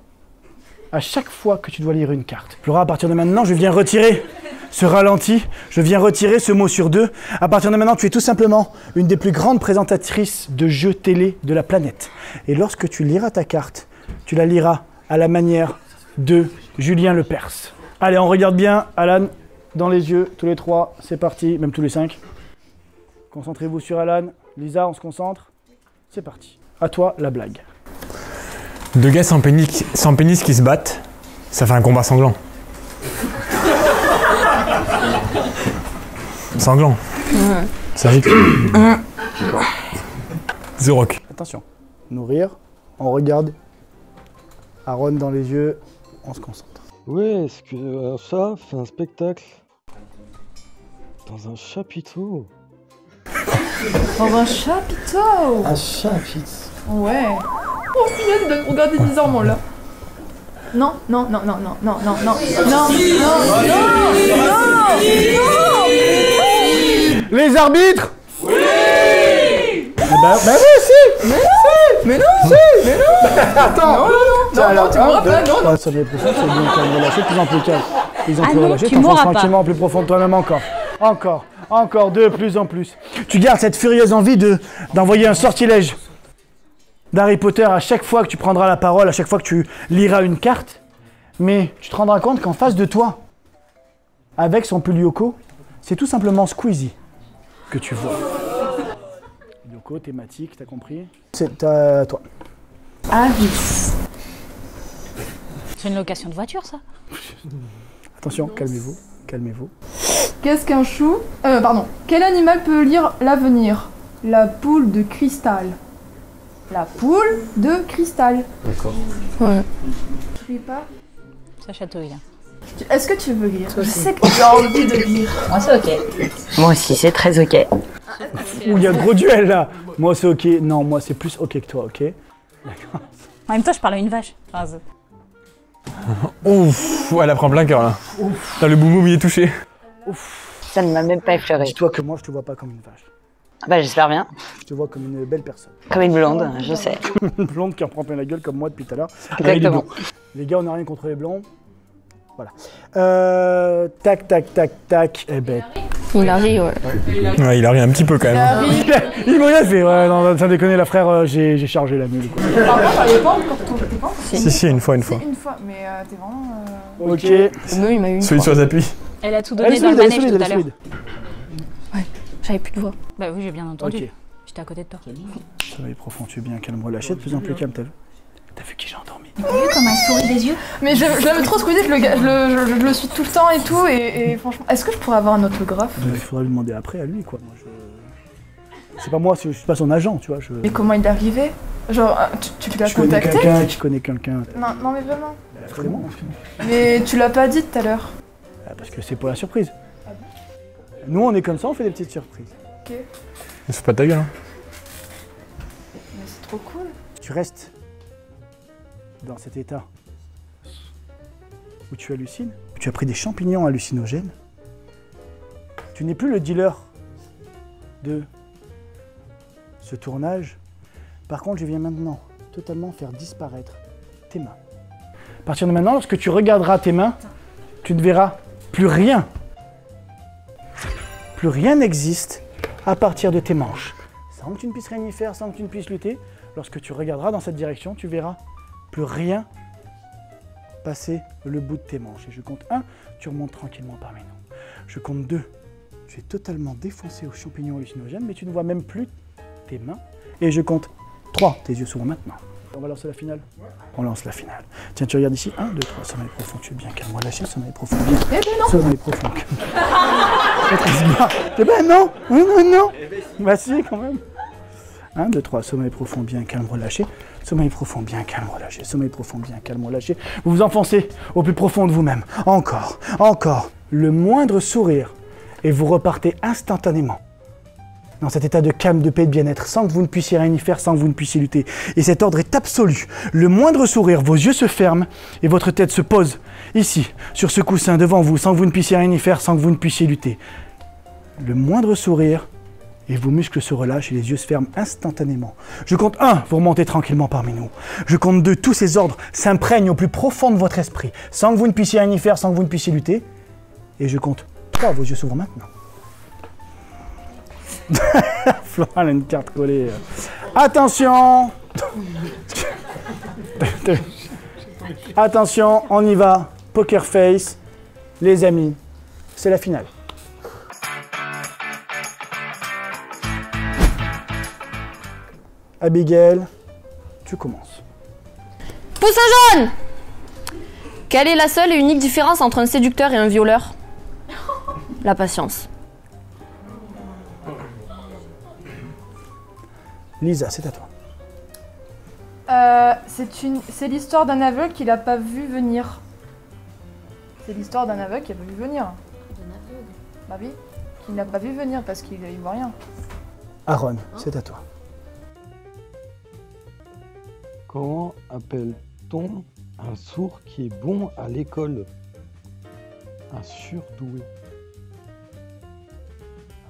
[SPEAKER 1] à chaque fois que tu dois lire une carte. Flora, à partir de maintenant, je viens retirer ce ralenti, je viens retirer ce mot sur 2. À partir de maintenant, tu es tout simplement une des plus grandes présentatrices de jeux télé de la planète. Et lorsque tu liras ta carte, tu la liras à la manière de Julien Lepers. Allez, on regarde bien, Alan, dans les yeux, tous les 3, c'est parti, même tous les 5. Concentrez-vous sur Alan. Lisa, on se concentre. C'est parti. À toi, la blague.
[SPEAKER 5] Deux gars sans pénis qui se battent, ça fait un combat sanglant. Sanglant. Ça vite. The Rock.
[SPEAKER 1] Attention. Nourrir, on regarde. Aaron dans les yeux, on se concentre.
[SPEAKER 6] Ouais, est-ce qu'un chat fait un spectacle dans un chapiteau?
[SPEAKER 2] Dans un chapiteau.
[SPEAKER 6] Un chapiteau.
[SPEAKER 2] Ouais. Oh punaise, il doit nous regarder bizarrement là. Non.
[SPEAKER 1] Les arbitres. Oui. Bah oui, si.
[SPEAKER 2] Mais non.
[SPEAKER 1] Attends.
[SPEAKER 2] Non, tu m'auras pas, non.
[SPEAKER 1] Ça va être profond, c'est bien calme, relâché, de plus en plus calme. Plus en
[SPEAKER 7] Ah
[SPEAKER 1] plus
[SPEAKER 7] non,
[SPEAKER 1] relâché,
[SPEAKER 7] tu
[SPEAKER 1] t'enfonces
[SPEAKER 7] m'auras pas.
[SPEAKER 1] tranquillement plus profond de toi-même encore, de plus en plus. Tu gardes cette furieuse envie d'envoyer un sortilège d'Harry Potter à chaque fois que tu prendras la parole, à chaque fois que tu liras une carte, mais tu te rendras compte qu'en face de toi, avec son pull Yoko, c'est tout simplement Squeezie que tu vois. Yoko, thématique, t'as compris? C'est à toi.
[SPEAKER 2] Avis.
[SPEAKER 7] C'est une location de voiture, ça.
[SPEAKER 1] Attention, calmez-vous.
[SPEAKER 2] Qu'est-ce qu'un chou? Pardon. Quel animal peut lire l'avenir? La poule de cristal. La poule de cristal.
[SPEAKER 6] D'accord.
[SPEAKER 3] Ouais.
[SPEAKER 2] Tu lis pas?
[SPEAKER 7] Ça chatouille là.
[SPEAKER 2] Est-ce que tu veux lire? Je sais que tu as envie de lire.
[SPEAKER 7] Moi c'est ok.
[SPEAKER 4] Moi aussi, c'est très ok.
[SPEAKER 1] Ouh, il y a un gros duel là. Moi c'est ok. Non, moi c'est plus ok que toi, ok?
[SPEAKER 7] En même temps, je parle à une vache.
[SPEAKER 5] Ouf, ouais, elle a pris en plein cœur là. Putain, le boum il est touché.
[SPEAKER 4] Ça ne m'a même pas effleuré.
[SPEAKER 1] Dis-toi que moi je te vois pas comme une vache.
[SPEAKER 4] Bah, j'espère bien.
[SPEAKER 1] Je te vois comme une belle personne.
[SPEAKER 4] Comme une blonde, je sais.
[SPEAKER 1] Une blonde qui en prend plein la gueule comme moi depuis tout à l'heure. Avec les
[SPEAKER 4] Exactement.
[SPEAKER 1] blonds. Les gars, on n'a rien contre les blonds. Voilà. Tac, tac, tac, tac. Eh ben.
[SPEAKER 3] Il arrive, ouais.
[SPEAKER 5] Ouais, il a rien un petit peu quand même.
[SPEAKER 1] Il m'a rien fait. Ouais, non, sans déconner, la frère, j'ai chargé la mule. Quoi.
[SPEAKER 2] Par contre, j'avais pas encore tombé. T'es pas?
[SPEAKER 5] Si, une fois.
[SPEAKER 2] Une fois, mais t'es vraiment.
[SPEAKER 1] Ok.
[SPEAKER 3] Le meu, il m'a eu une
[SPEAKER 5] Celui
[SPEAKER 3] fois.
[SPEAKER 5] sur les appuis.
[SPEAKER 7] Elle a tout
[SPEAKER 1] Elle
[SPEAKER 7] donné
[SPEAKER 1] est
[SPEAKER 7] dans le
[SPEAKER 1] solide, elle est
[SPEAKER 7] manège
[SPEAKER 1] solide,
[SPEAKER 7] tout
[SPEAKER 1] elle
[SPEAKER 7] à
[SPEAKER 1] est
[SPEAKER 7] l'heure.
[SPEAKER 1] solide.
[SPEAKER 3] J'avais plus de voix.
[SPEAKER 7] Bah oui, j'ai bien entendu.
[SPEAKER 1] Ok.
[SPEAKER 7] J'étais à côté de toi.
[SPEAKER 1] Sommeil profond, tu es bien calme, relâché, de plus en plus calme, t'as vu? T'as vu qui j'ai endormi?
[SPEAKER 7] T'as vu comme elle sourit des yeux?
[SPEAKER 2] Mais je l'aime trop Squeezie, je le suis tout le temps et tout, et franchement. Est-ce que je pourrais avoir un autographe?
[SPEAKER 1] Il faudra lui demander après à lui, quoi. Moi, c'est pas moi, je suis pas son agent, tu vois.
[SPEAKER 2] Mais comment il est arrivé? Genre, tu l'as
[SPEAKER 1] Je connais
[SPEAKER 2] contacté?
[SPEAKER 1] quelqu'un qui connaît quelqu'un.
[SPEAKER 2] Non, mais vraiment.
[SPEAKER 1] Vraiment?
[SPEAKER 2] Mais tu l'as pas dit tout à l'heure.
[SPEAKER 1] Parce que c'est pour la surprise. Nous, on est comme ça, on fait des petites surprises.
[SPEAKER 2] Ok.
[SPEAKER 5] Ne fais pas ta gueule, hein.
[SPEAKER 2] Mais c'est trop cool.
[SPEAKER 1] Tu restes dans cet état où tu hallucines, où tu as pris des champignons hallucinogènes. Tu n'es plus le dealer de ce tournage. Par contre, je viens maintenant totalement faire disparaître tes mains. À partir de maintenant, lorsque tu regarderas tes mains, tu ne verras plus rien. Plus rien n'existe à partir de tes manches. Sans que tu ne puisses rien y faire, sans que tu ne puisses lutter, lorsque tu regarderas dans cette direction, tu verras plus rien passer le bout de tes manches. Et je compte 1, tu remontes tranquillement parmi nous. Je compte 2, tu es totalement défoncé aux champignons hallucinogènes, mais tu ne vois même plus tes mains. Et je compte 3, tes yeux s'ouvrent maintenant. On va lancer la finale? On lance la finale. Tiens, tu regardes ici. 1, 2, 3, sommeil profond, tu es bien calme, relâché, sommeil profond, bien.
[SPEAKER 2] Eh ben non.
[SPEAKER 1] Sommeil profond. Eh ben non, non. Bah si, quand même. 1, 2, 3, sommeil profond, bien calme, relâché. Sommeil profond, bien calme, relâché. Sommeil profond, bien calme, relâché. Vous vous enfoncez au plus profond de vous-même. Encore. Le moindre sourire. Et vous repartez instantanément dans cet état de calme, de paix, de bien-être, sans que vous ne puissiez rien y faire, sans que vous ne puissiez lutter. Et cet ordre est absolu. Le moindre sourire, vos yeux se ferment et votre tête se pose ici, sur ce coussin devant vous, sans que vous ne puissiez rien y faire, sans que vous ne puissiez lutter. Le moindre sourire, et vos muscles se relâchent et les yeux se ferment instantanément. Je compte 1, vous remontez tranquillement parmi nous. Je compte 2, tous ces ordres s'imprègnent au plus profond de votre esprit, sans que vous ne puissiez rien y faire, sans que vous ne puissiez lutter. Et je compte 3, vos yeux s'ouvrent maintenant. Florent a une carte collée. Attention. Attention, on y va. Poker face. Les amis, c'est la finale. Abigail, tu commences.
[SPEAKER 3] Poussin jaune! Quelle est la seule et unique différence entre un séducteur et un violeur? La patience.
[SPEAKER 1] Lisa, c'est à toi.
[SPEAKER 2] C'est l'histoire d'un aveugle qui l'a pas vu venir. C'est l'histoire d'un aveugle qui a pas vu venir. D'un aveugle? Bah oui, qui n'a pas vu venir parce qu'il voit rien.
[SPEAKER 1] Aaron, c'est à toi.
[SPEAKER 6] Comment appelle-t-on un sourd qui est bon à l'école? Un surdoué.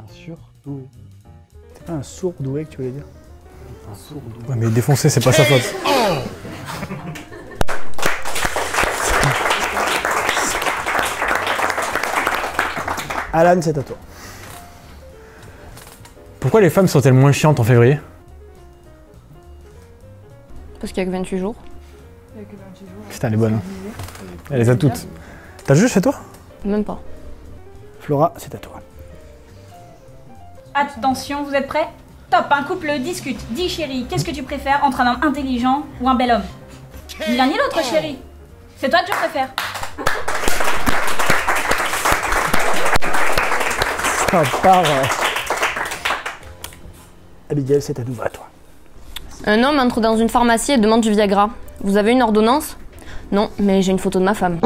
[SPEAKER 6] Un surdoué.
[SPEAKER 1] C'est pas un sourd doué que tu voulais dire?
[SPEAKER 6] Un sourdoué.
[SPEAKER 5] Ouais, mais défoncer, c'est pas sa faute.
[SPEAKER 1] Alan, c'est à toi.
[SPEAKER 5] Pourquoi les femmes sont-elles moins chiantes en février?
[SPEAKER 3] Parce qu'il y a que 28 jours.
[SPEAKER 2] Il y a que 28 jours.
[SPEAKER 5] Putain, elle est bonne. Hein. Elle les a toutes. T'as le jeu chez toi?
[SPEAKER 3] Même pas.
[SPEAKER 1] Flora, c'est à toi.
[SPEAKER 7] Attention, vous êtes prêts? Top, un couple discute. Dis chérie, qu'est-ce que tu préfères entre un homme intelligent ou un bel homme? Ni l'un ni l'autre chérie. C'est toi que je préfère.
[SPEAKER 1] Ça part. Abigail, c'est à nouveau à toi.
[SPEAKER 3] Un homme entre dans une pharmacie et demande du Viagra. Vous avez une ordonnance? Non, mais j'ai une photo de ma femme.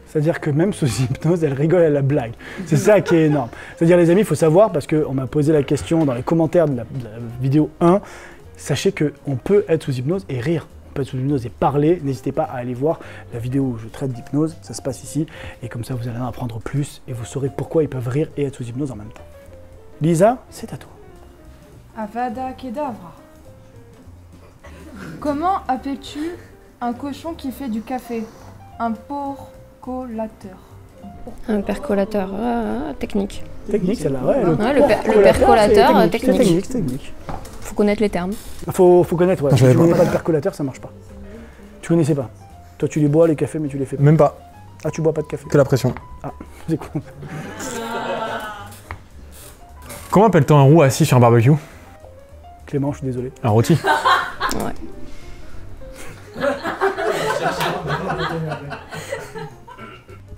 [SPEAKER 1] C'est-à-dire que même sous hypnose, elle rigole à la blague. C'est ça qui est énorme. C'est-à-dire, les amis, il faut savoir, parce qu'on m'a posé la question dans les commentaires de la vidéo 1, sachez qu'on peut être sous hypnose et rire. On peut être sous hypnose et parler. N'hésitez pas à aller voir la vidéo où je traite d'hypnose. Ça se passe ici. Et comme ça, vous allez en apprendre plus et vous saurez pourquoi ils peuvent rire et être sous hypnose en même temps. Lisa, c'est à toi.
[SPEAKER 2] Avada Kedavra. Comment appelles-tu un cochon qui fait du café? Un percolateur.
[SPEAKER 3] Un percolateur, technique.
[SPEAKER 1] Technique, celle-là, ouais.
[SPEAKER 3] Ouais, le percolateur,
[SPEAKER 1] c'est
[SPEAKER 3] technique.
[SPEAKER 1] C'est technique.
[SPEAKER 3] Faut connaître les termes.
[SPEAKER 1] Faut connaître, ouais.
[SPEAKER 5] Non,
[SPEAKER 1] Si tu
[SPEAKER 5] j'avais
[SPEAKER 1] connais
[SPEAKER 5] pas.
[SPEAKER 1] pas le percolateur, ça marche pas. Tu connaissais pas. Toi, tu les bois, les cafés, mais tu les fais pas.
[SPEAKER 5] Même pas.
[SPEAKER 1] Ah, tu bois pas de café.
[SPEAKER 5] Que la pression.
[SPEAKER 1] C'est con.
[SPEAKER 5] Comment appelle-t-on un roux assis sur un barbecue?
[SPEAKER 1] Clément, je suis désolé.
[SPEAKER 5] Un rôti.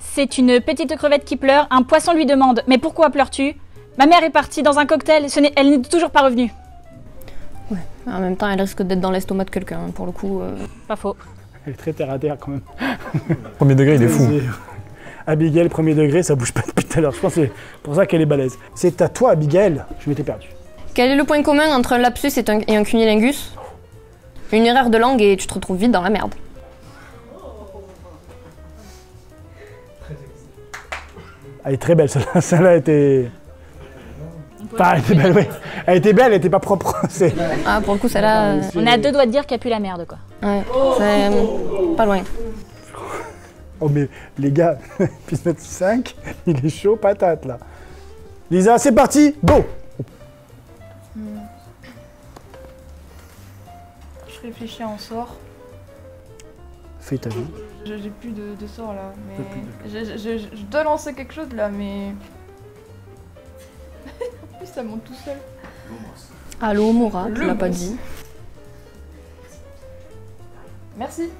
[SPEAKER 7] C'est une petite crevette qui pleure. Un poisson lui demande « Mais pourquoi pleures-tu » Ma mère est partie dans un cocktail, elle n'est toujours pas revenue.
[SPEAKER 3] En même temps, elle risque d'être dans l'estomac de quelqu'un, pour le coup.
[SPEAKER 7] Pas faux.
[SPEAKER 1] Elle est très terre à terre quand même.
[SPEAKER 5] Premier degré, il est fou.
[SPEAKER 1] Abigail, premier degré, ça bouge pas depuis tout à l'heure. Je pense que c'est pour ça qu'elle est balèze. C'est à toi, Abigail. Je m'étais perdu.
[SPEAKER 3] Quel est le point commun entre un lapsus et un cunnilingus? Une erreur de langue et tu te retrouves vite dans la merde.
[SPEAKER 1] Elle est très belle, celle-là. Celle-là était... Enfin, elle était belle, oui. Elle était belle, elle était pas propre.
[SPEAKER 3] Ah, pour le coup, celle-là...
[SPEAKER 7] On a deux doigts de dire qu'il n'y a plus la merde, quoi.
[SPEAKER 3] Ouais, c'est pas loin.
[SPEAKER 1] Oh, mais les gars, épisode 5, il est chaud patate, là. Lisa, c'est parti, go.
[SPEAKER 2] Je réfléchis à un sort.
[SPEAKER 1] Fais ta vie.
[SPEAKER 2] J'ai plus de sort là, mais je dois lancer quelque chose là, mais... En plus ça monte tout seul.
[SPEAKER 3] Allô, Moura, tu l'as pas dit.
[SPEAKER 2] Merci.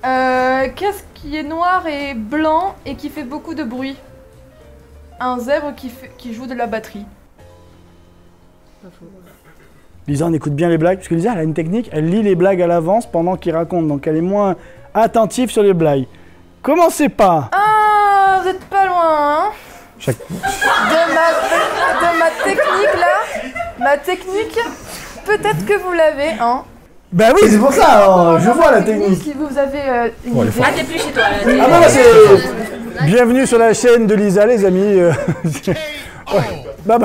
[SPEAKER 2] Qu'est-ce qui est noir et blanc et qui fait beaucoup de bruit? Un zèbre qui joue de la batterie.
[SPEAKER 1] Lisa, on écoute bien les blagues, parce que Lisa, elle a une technique, elle lit les blagues à l'avance pendant qu'il raconte, donc elle est moins attentive sur les blagues. Commencez pas.
[SPEAKER 2] Ah, vous êtes pas loin, hein?
[SPEAKER 5] Chaque...
[SPEAKER 2] De ma technique là, ma technique, peut-être que vous l'avez, hein?
[SPEAKER 1] Bah oui, c'est pour ça, alors, je vois la technique.
[SPEAKER 2] Si vous avez une
[SPEAKER 5] Oh, elle est
[SPEAKER 2] idée.
[SPEAKER 5] forte.
[SPEAKER 7] Ah, t'es plus chez toi, là.
[SPEAKER 1] Ah bah, c'est... Bienvenue sur la chaîne de Lisa, les amis. Ouais. Bah.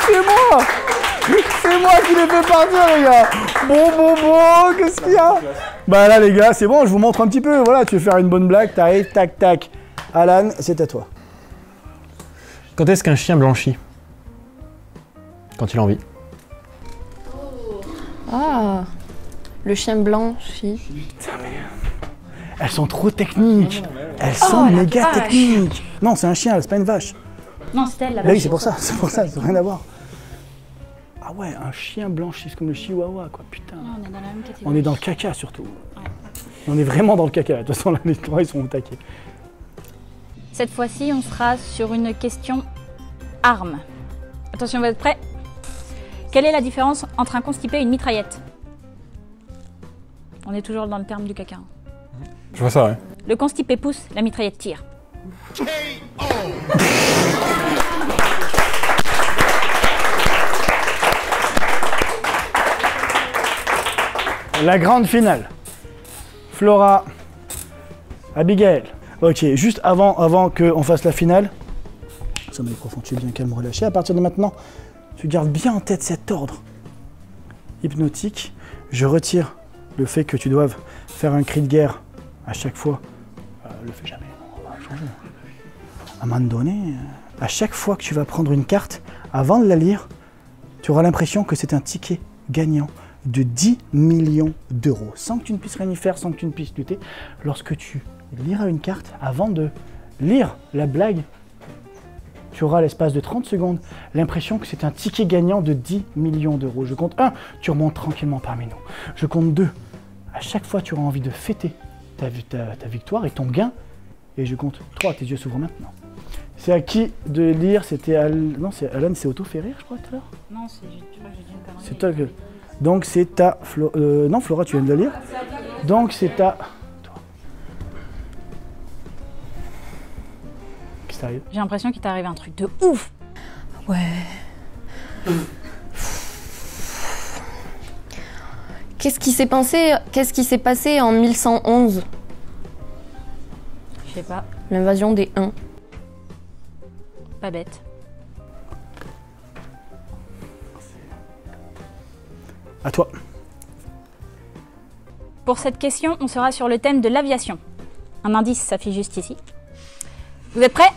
[SPEAKER 1] C'est moi. C'est moi qui les fais partir, les gars. Bon, qu'est-ce qu'il y a? Bah là, les gars, c'est bon, je vous montre un petit peu. Voilà, tu veux faire une bonne blague, t'arrives, tac, tac. Alan, c'est à toi.
[SPEAKER 5] Quand est-ce qu'un chien blanchit? Quand il a envie.
[SPEAKER 3] Ah, le chien blanc, si.
[SPEAKER 1] Elles sont trop techniques. Elles sont méga techniques. Non, c'est un chien, c'est pas une vache.
[SPEAKER 7] Non, c'est elle, là.
[SPEAKER 1] Bah oui, c'est pour ça, ça n'a rien à voir. Ah ouais, un chien blanchi, c'est comme le chihuahua, quoi, putain.
[SPEAKER 7] On est dans la même catégorie.
[SPEAKER 1] On est dans le caca, surtout. On est vraiment dans le caca. De toute façon, là, les trois, ils sont au taquet.
[SPEAKER 7] Cette fois-ci, on sera sur une question arme. Attention, vous êtes prêts? Quelle est la différence entre un constipé et une mitraillette? On est toujours dans le terme du caca.
[SPEAKER 5] Je vois ça, ouais.
[SPEAKER 7] Le constipé pousse, la mitraillette tire.
[SPEAKER 1] La grande finale. Flora, Abigail. Ok, juste avant qu'on fasse la finale, sommeil profond, tu es bien calme, relâché. À partir de maintenant, tu gardes bien en tête cet ordre hypnotique. Je retire le fait que tu doives faire un cri de guerre à chaque fois. Le fais jamais, on va changer. À un moment donné, à chaque fois que tu vas prendre une carte, avant de la lire, tu auras l'impression que c'est un ticket gagnant de 10 millions d'euros, sans que tu ne puisses rien y faire, sans que tu ne puisses lutter. Lorsque tu liras une carte, avant de lire la blague, tu auras à l'espace de 30 secondes l'impression que c'est un ticket gagnant de 10 millions d'euros. Je compte 1, tu remontes tranquillement parmi nous. Je compte 2, À chaque fois, tu auras envie de fêter ta victoire et ton gain. Et je compte 3, tes yeux s'ouvrent maintenant. C'est à qui de lire? C'était non, c'est Alan, c'est Auto fait rire, je crois, tout à l'heure.
[SPEAKER 7] Non, je crois que j'ai dit une connerie.
[SPEAKER 1] C'est toi que... Donc c'est ta... non, Flora, tu viens de la lire. Donc c'est ta... Toi. Qu'est-ce qui t'arrive?
[SPEAKER 7] J'ai l'impression qu'il t'est arrivé un truc de ouf.
[SPEAKER 3] Ouais. Qu'est-ce qui s'est passé en 1111?
[SPEAKER 7] Je sais pas.
[SPEAKER 3] L'invasion des Huns.
[SPEAKER 7] Pas bête.
[SPEAKER 1] À toi.
[SPEAKER 7] Pour cette question, on sera sur le thème de l'aviation. Un indice s'affiche juste ici. Vous êtes prêts?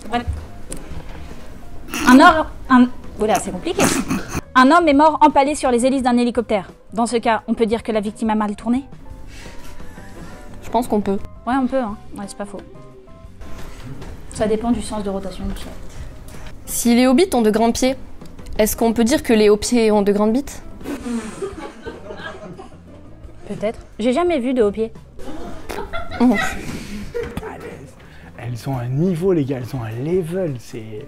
[SPEAKER 7] Prêts. Voilà, c'est compliqué. Un homme est mort empalé sur les hélices d'un hélicoptère. Dans ce cas, on peut dire que la victime a mal tourné?
[SPEAKER 3] Je pense qu'on peut.
[SPEAKER 7] Ouais, on peut, hein. Ouais, c'est pas faux. Ça dépend du sens de rotation du pied.
[SPEAKER 3] Si les hobbits ont de grands pieds, est-ce qu'on peut dire que les hauts pieds ont de grandes bites?
[SPEAKER 7] Peut-être. J'ai jamais vu de hauts pieds.
[SPEAKER 1] Elles ont un niveau, les gars, elles ont un level, c'est...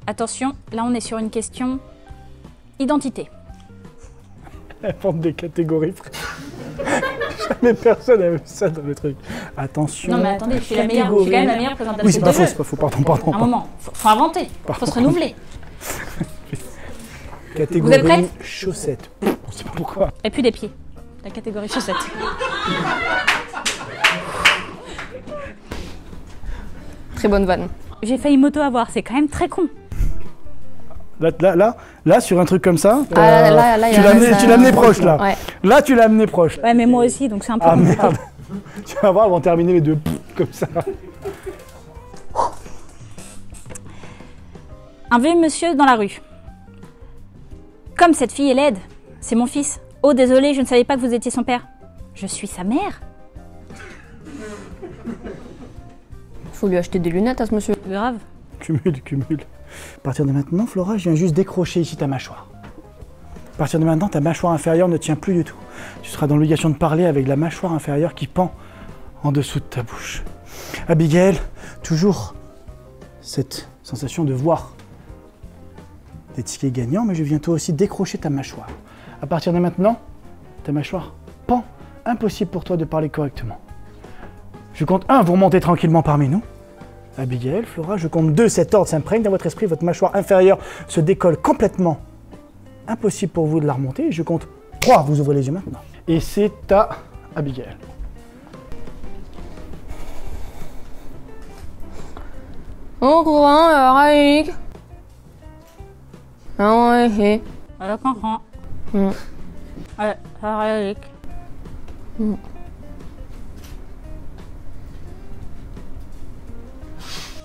[SPEAKER 7] Attention, là on est sur une question identité.
[SPEAKER 1] Invente des catégories, frère. Jamais personne n'a vu ça dans le truc. Attention.
[SPEAKER 7] Non mais attendez, je suis la meilleure, je suis quand même la meilleure présentatrice.
[SPEAKER 1] Oui, c'est pas
[SPEAKER 7] de
[SPEAKER 1] faux,
[SPEAKER 7] jeu.
[SPEAKER 1] c'est pas faux, pardon.
[SPEAKER 7] Un moment, faut inventer, faut se renouveler.
[SPEAKER 1] Catégorie
[SPEAKER 7] Vous êtes prêts?
[SPEAKER 1] chaussettes. On sait pas pourquoi.
[SPEAKER 7] Et puis des pieds. La catégorie chaussettes.
[SPEAKER 3] Très bonne vanne.
[SPEAKER 7] J'ai failli m'auto-avoir, c'est quand même très con.
[SPEAKER 1] Là, sur un truc comme ça,
[SPEAKER 3] Ah, là,
[SPEAKER 1] tu l'as amené proche, là.
[SPEAKER 3] Ouais.
[SPEAKER 1] Là, tu l'as amené proche.
[SPEAKER 7] Ouais, mais moi aussi, donc c'est un peu
[SPEAKER 1] Ah
[SPEAKER 7] compliqué.
[SPEAKER 1] merde. Tu vas voir, ils vont terminer les deux comme ça.
[SPEAKER 7] Un vieux monsieur dans la rue. Comme cette fille est laide, c'est mon fils. Oh, désolé, je ne savais pas que vous étiez son père. Je suis sa mère.
[SPEAKER 3] Faut lui acheter des lunettes à ce monsieur.
[SPEAKER 7] Grave.
[SPEAKER 1] Cumule. À partir de maintenant, Flora, je viens juste décrocher ici ta mâchoire. À partir de maintenant, ta mâchoire inférieure ne tient plus du tout. Tu seras dans l'obligation de parler avec la mâchoire inférieure qui pend en dessous de ta bouche. Abigail, toujours cette sensation de voir des tickets gagnants, mais je viens toi aussi décrocher ta mâchoire. À partir de maintenant, ta mâchoire pend. Impossible pour toi de parler correctement. Je compte 1, vous remontez tranquillement parmi nous. Abigail, Flora, je compte 2, cet ordre s'imprègne dans votre esprit, votre mâchoire inférieure se décolle complètement. Impossible pour vous de la remonter. Je compte 3, vous ouvrez les yeux maintenant. Et c'est à Abigail.
[SPEAKER 3] Au courant, Raïk. Ah ouais,
[SPEAKER 7] Je comprends. Ouais, ça réalique.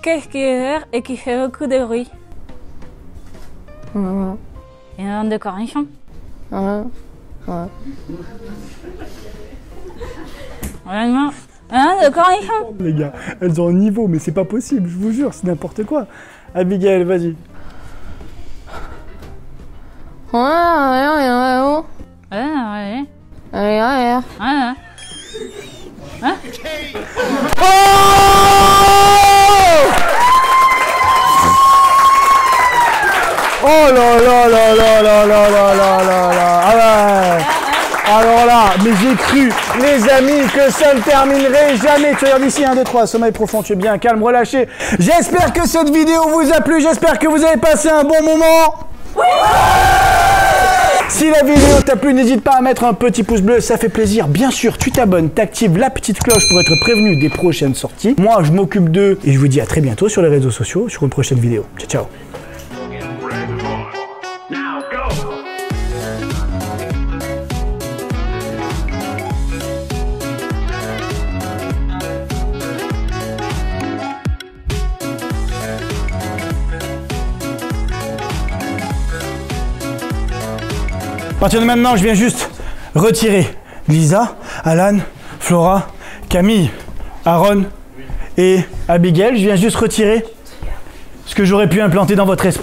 [SPEAKER 7] Qu'est-ce qui est vert et qui fait beaucoup de bruit? Une bande de cornichons. Vraiment, de cornichons.
[SPEAKER 1] Les gars, elles ont un niveau, mais c'est pas possible, je vous jure, c'est n'importe quoi. Abigail, vas-y. Oh là là là là là là là là là là. Ah ouais. Alors là, mais j'ai cru, les amis, que ça ne terminerait jamais. Tu regardes ici, 1, 2, 3, sommeil profond, tu es bien calme, relâché. J'espère que cette vidéo vous a plu, j'espère que vous avez passé un bon moment. Oui. Si la vidéo t'a plu, n'hésite pas à mettre un petit pouce bleu, ça fait plaisir. Bien sûr, tu t'abonnes, t'actives la petite cloche pour être prévenu des prochaines sorties. Moi, je m'occupe d'eux et je vous dis à très bientôt sur les réseaux sociaux, sur une prochaine vidéo. Ciao, ciao. À partir de maintenant, je viens juste retirer Lisa, Alan, Flora, Camille, Aaron et Abigail. Je viens juste retirer ce que j'aurais pu implanter dans votre esprit.